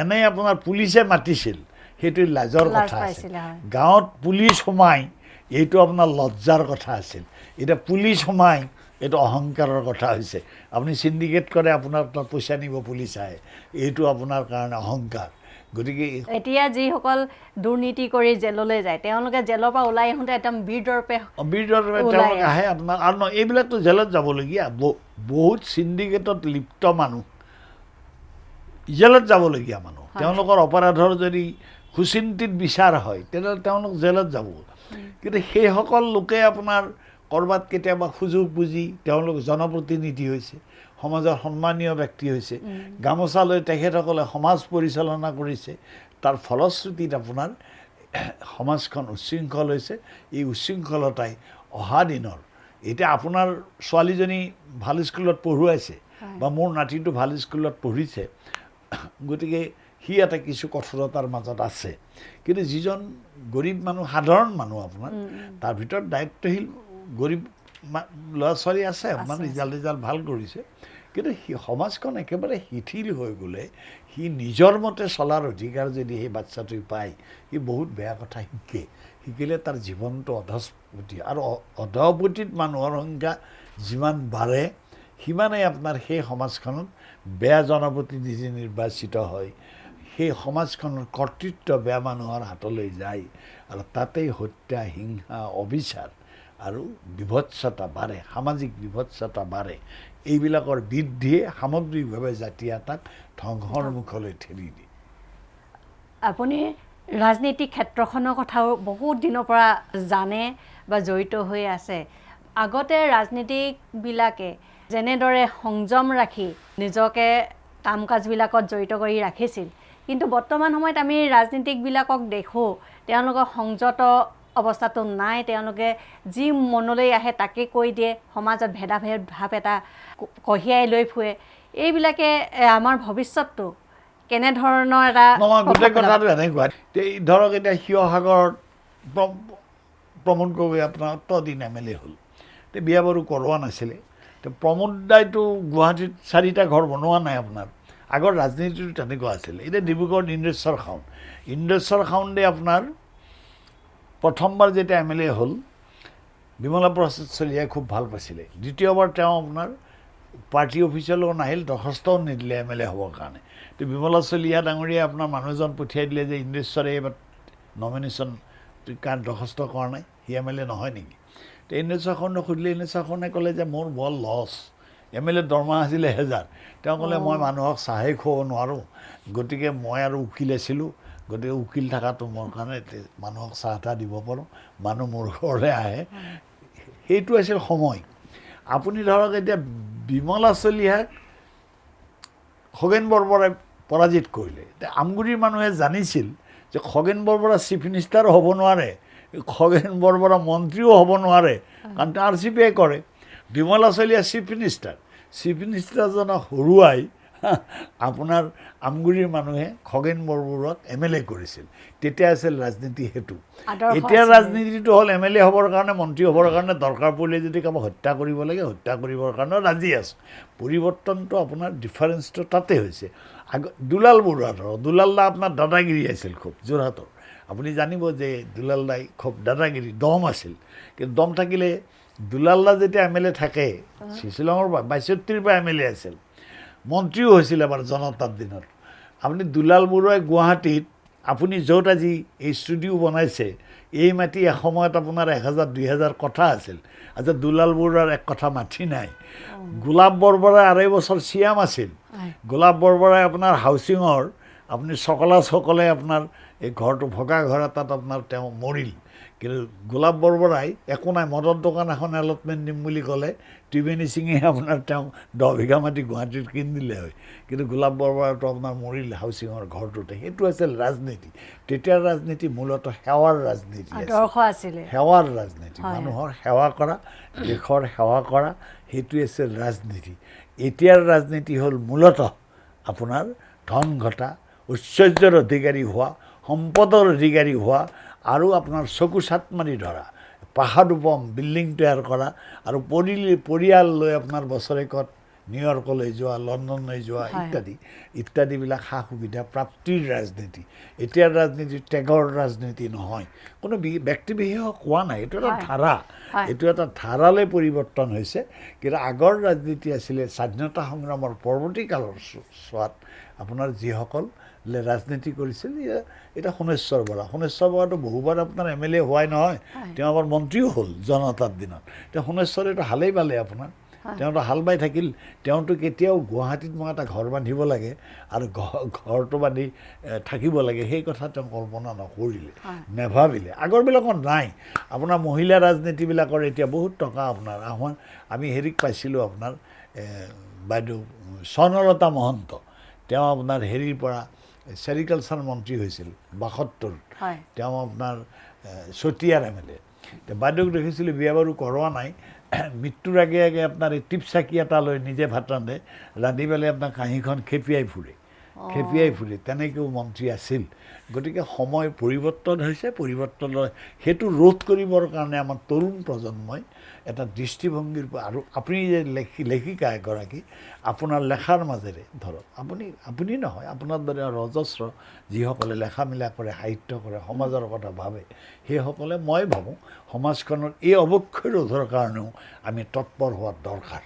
এনেই আপোনাৰ পুলিচে মাতিছিল, সেইটো লাজৰ কথা আছিল। গাঁৱত পুলিচ সোমাই এইটো আপোনাৰ লজ্জাৰ কথা আছিল। এতিয়া পুলিচ সোমাই এইটো অহংকাৰৰ কথা হৈছে। আপুনি চিণ্ডিকেট কৰে, আপোনাৰ তাত পইচা নিব পুলিচ আহে, এইটো আপোনাৰ কাৰণে অহংকাৰ। গতিকে এতিয়া যিসকল দুৰ্নীতি কৰি জেললৈ যায় তেওঁলোকে জেলৰ পৰা ওলাই আহোঁতে একদম বীৰদৰ্পে তেওঁলোক আহে আপোনাৰ। আৰু নহয়, এইবিলাকতো জেলত যাবলগীয়া, বহুত চিণ্ডিকেটত লিপ্ত মানুহ জেলত যাবলগীয়া মানুহ। তেওঁলোকৰ অপৰাধৰ যদি সুচিন্তিত বিচাৰ হয় তেনেহ'লে তেওঁলোক জেলত যাব। কিন্তু সেইসকল লোকে আপোনাৰ ক'ৰবাত কেতিয়াবা সুযোগ বুজি তেওঁলোক জনপ্ৰতিনিধি হৈছে, সমাজৰ সন্মানীয় ব্যক্তি হৈছে, গামোচা লৈ তেখেতসকলে সমাজ পৰিচালনা কৰিছে। তাৰ ফলশ্ৰুতিত আপোনাৰ সমাজখন উচ্ছৃংখল হৈছে। এই উচ্ছৃংখলতাই অহা দিনৰ, এতিয়া আপোনাৰ ছোৱালীজনী ভাল স্কুলত পঢ়ুৱাইছে বা মোৰ নাতিটো ভাল স্কুলত পঢ়িছে, গতিকে সি এটা কিছু কঠোৰতাৰ মাজত আছে। কিন্তু যিজন গৰীব মানুহ, সাধাৰণ মানুহ আপোনাৰ, তাৰ ভিতৰত দায়িত্বশীল গৰীব ল'ৰা ছোৱালী আছে, মানে ৰিজাল্ট ভাল কৰিছে। কিন্তু সমাজখন একেবাৰে শিথিল হৈ গ'লে সি নিজৰ মতে চলাৰ অধিকাৰ যদি সেই বাচ্ছাটোৱে পায়, সি বহুত বেয়া কথা শিকিলে তাৰ জীৱনটো অধঃপতী। আৰু অধঃপতীত মানুহৰ সংখ্যা যিমান বাঢ়ে সিমানেই আপোনাৰ সেই সমাজখনত বেয়া জনপ্ৰতিনিধি নিৰ্বাচিত হয়, সেই সমাজখনৰ কৰ্তৃত্ব বেয়া মানুহৰ হাতলৈ যায়, আৰু তাতেই হত্যা, হিংসা, অবিচাৰ আৰু বিভৎসতা বাঢ়ে, সামাজিক বিভৎসতা বাঢ়ে। এইবিলাকৰ বৃদ্ধিয়ে সামগ্ৰিকভাৱে জাতি এটাক ধ্বংসৰ মুখলৈ ঠেলি দিয়ে। আপুনি ৰাজনীতিক ক্ষেত্ৰখনৰ কথাও বহুত দিনৰ পৰা জানে বা জড়িত হৈ আছে। আগতে ৰাজনীতিকবিলাকে যেনেদৰে সংযম ৰাখি নিজকে কাম কাজবিলাকত জড়িত কৰি ৰাখিছিল, কিন্তু বৰ্তমান সময়ত আমি ৰাজনীতিকবিলাকক দেখোঁ তেওঁলোকৰ সংযত অৱস্থাটো নাই। তেওঁলোকে যি মনলৈ আহে তাকে কৈ দিয়ে, সমাজত ভেদাভেদ ভাৱ এটা কঢ়িয়াই লৈ ফুৰে। এইবিলাকে আমাৰ ভৱিষ্যতটো কেনেধৰণৰ এটা গোটেই কথাটো এনেকুৱা, ধৰক এতিয়া শিৱসাগৰত প্ৰমোদ গগৈ আপোনাৰ অতদিন MLA হ'ল, বিয়া বাৰু কৰোৱা নাছিলে। প্ৰমোদ দাইটো গুৱাহাটীত 4টা ঘৰ বনোৱা নাই আপোনাৰ। আগৰ ৰাজনীতিটো তেনেকুৱা আছিলে। এতিয়া ডিব্ৰুগড়ত ইন্দ্ৰেশ্বৰ খাউণ্ডে আপোনাৰ প্ৰথমবাৰ যেতিয়া MLA হ'ল, বিমলা প্ৰসাদ চলিহাই খুব ভাল পাইছিলে। দ্বিতীয়বাৰ তেওঁ আপোনাৰ পাৰ্টি অফিচলৈ নাহিল, দৰখাস্তও নিদিলে MLA হ'বৰ কাৰণে। তো বিমলা চলিহা ডাঙৰীয়াই আপোনাৰ মানুহ এজন পঠিয়াই দিলে যে ইন্দ্ৰেশ্বৰে এইবাৰ নমিনেশ্যন কাৰণ দৰখাস্ত কৰা নাই, সি MLA নহয় নেকি? তো ইন্দ্ৰেশ্বৰ খাউণ্ডক সুধিলে, ইন্দ্ৰেশ্বৰ খাউণ্ডে ক'লে যে মোৰ বৰ লছ, MLA দৰমহা আছিলে 1000। তেওঁ ক'লে মই মানুহক চাহেই খুৱাব নোৱাৰোঁ, গতিকে মই আৰু উকিল আছিলোঁ, গতিকে উকিল থকাটো মোৰ কাৰণে মানুহক চাহ তাহ দিব পাৰোঁ, মানুহ মোৰ ঘৰলৈ আহে। সেইটো আছিল সময়। আপুনি ধৰক এতিয়া বিমলা চলিহাক খগেন বৰবৰাই পৰাজিত কৰিলে। এতিয়া আমগুৰিৰ মানুহে জানিছিল যে খগেন বৰবৰা চিফ মিনিষ্টাৰো হ'ব নোৱাৰে, খগেন বৰবৰা মন্ত্ৰীও হ'ব নোৱাৰে, কাৰণ তেওঁ RCPI কৰে। বিমলা চলিহা চিফ মিনিষ্টাৰজনক হৰুৱাই আপোনাৰ আমগুৰিৰ মানুহে খগেন বৰবৰুৱাক MLA কৰিছিল। তেতিয়া আছিল ৰাজনীতি সেইটো। এতিয়া ৰাজনীতিটো হ'ল MLA হ'বৰ কাৰণে, মন্ত্ৰী হ'বৰ কাৰণে দৰকাৰ পৰিলে যদি কাৰোবাক হত্যা কৰিব লাগে, হত্যা কৰিবৰ কাৰণে ৰাজি আছে। পৰিৱৰ্তনটো আপোনাৰ ডিফাৰেঞ্চটো তাতে হৈছে। দুলাল বৰুৱা ধৰক, দুলাল দা আপোনাৰ দাদাগিৰি আছিল খুব যোৰহাটৰ। আপুনি জানিব যে দুলাল দাই খুব দাদাগিৰি, দম আছিল। কিন্তু দম থাকিলে দুলাল দা যেতিয়া MLA থাকে, শ্বিলঙৰ 62ৰ পৰা MLA আছিল, মন্ত্ৰীও হৈছিল এবাৰ জনতাৰ দিনত। আপুনি দুলাল বৰুৱাই গুৱাহাটীত, আপুনি য'ত আজি এই ষ্টুডিঅ' বনাইছে, এই মাটি এসময়ত আপোনাৰ 1000-2000 কঠা আছিল। আজি দুলাল বৰুৱাৰ এক কঠা মাটি নাই। গোলাপ বৰবৰাই 2.5 বছৰ CM আছিল। গোলাপ বৰবৰাই আপোনাৰ হাউচিঙৰ আপুনি চকলে আপোনাৰ এই ঘৰটো ভগা ঘৰ এটাত আপোনাৰ তেওঁ মৰিল। কিন্তু গোলাপ বৰবৰাই একো নাই, মদৰ দোকান এখন এলটমেণ্ট দিম বুলি ক'লে ত্ৰিবেণী সিঙে আপোনাৰ তেওঁক 10 বিঘা মাটি গুৱাহাটীত কিনি দিলে হয়। কিন্তু গোলাপ বৰবৰাইটো আপোনাৰ মৰিল হাউচিঙৰ ঘৰটোতে। সেইটো আছিল ৰাজনীতি। তেতিয়াৰ ৰাজনীতি মূলতঃ সেৱাৰ ৰাজনীতি আদৰ্শ আছিলে, সেৱাৰ ৰাজনীতি, মানুহৰ সেৱা কৰা, দেশৰ সেৱা কৰা, সেইটোৱে আছিল ৰাজনীতি। এতিয়াৰ ৰাজনীতি হ'ল মূলতঃ আপোনাৰ ধন ঘটা, ঐশ্বৰ্যৰ অধিকাৰী হোৱা, সম্পদৰ অধিকাৰী হোৱা, আৰু আপোনাৰ চকু চাট মাৰি ধৰা, পাহাৰ বম, বিল্ডিং তৈয়াৰ কৰা, আৰু পৰিয়াল লৈ আপোনাৰ বছৰেকত নিউয়ৰ্কলৈ যোৱা, লণ্ডনলৈ যোৱা ইত্যাদি ইত্যাদিবিলাক সা সুবিধা প্ৰাপ্তিৰ ৰাজনীতি। এতিয়াৰ ৰাজনীতি ত্যাগৰ ৰাজনীতি নহয়। কোনো ব্যক্তিবিশেষক কোৱা নাই, এইটো এটা ধাৰা, এইটো এটা ধাৰালৈ পৰিৱৰ্তন হৈছে। কিন্তু আগৰ ৰাজনীতি আছিলে স্বাধীনতা সংগ্ৰামৰ পৰৱৰ্তী কালৰ ছোৱাত আপোনাৰ যিসকল ৰাজনীতি কৰিছিল। এতিয়া সোণেশ্বৰ বৰাটো বহুবাৰ আপোনাৰ MLA হোৱাই নহয়, তেওঁ আবাৰ মন্ত্ৰীও হ'ল জনতাৰ দিনত। তেওঁ সোণেশ্বৰেতো হালেই বালে আপোনাৰ, তেওঁতো হাল বাই থাকিল। তেওঁতো কেতিয়াও গুৱাহাটীত মই এটা ঘৰ বান্ধিব লাগে আৰু ঘৰটো বান্ধি থাকিব লাগে সেই কথা তেওঁ কল্পনা নকৰিলে, নেভাবিলে। আগৰবিলাকৰ নাই। আপোনাৰ মহিলা ৰাজনীতিবিলাকৰ এতিয়া বহুত টকা আপোনাৰ আমি হেৰিক পাইছিলোঁ আপোনাৰ বাইদেউ স্বৰ্ণলতা মহন্ত, তেওঁ আপোনাৰ হেৰিৰ পৰা চেৰিকালচাৰ মন্ত্ৰী হৈছিল 72। তেওঁ আপোনাৰ চতিয়াৰ MLA। বাইদেউক দেখিছিলোঁ বিয়া বাৰু কৰোৱা নাই, মৃত্যুৰ আগে আগে আপোনাৰ এই টিপচাকি এটা লৈ নিজে ভাত ৰান্ধি পেলাই আপোনাৰ কাঁহীখন খেপিয়াই ফুৰে, তেনেকৈও মন্ত্ৰী আছিল। গতিকে সময় পৰিৱৰ্তন হৈছে, পৰিৱৰ্তনৰ সেইটো ৰোধ কৰিবৰ কাৰণে আমাৰ তৰুণ প্ৰজন্মই এটা দৃষ্টিভংগীৰ পৰা, আৰু আপুনি যে লেখিকা এগৰাকী, আপোনাৰ লেখাৰ মাজেৰে ধৰক আপুনি নহয়, আপোনাৰ দৰে অজস্ৰ যিসকলে লেখা মেলা কৰে, সাহিত্য কৰে, সমাজৰ কথা ভাবে, সেইসকলে মই ভাবোঁ সমাজখনৰ এই অৱক্ষয় ৰোধৰ কাৰণেও আমি তৎপৰ হোৱা দৰকাৰ।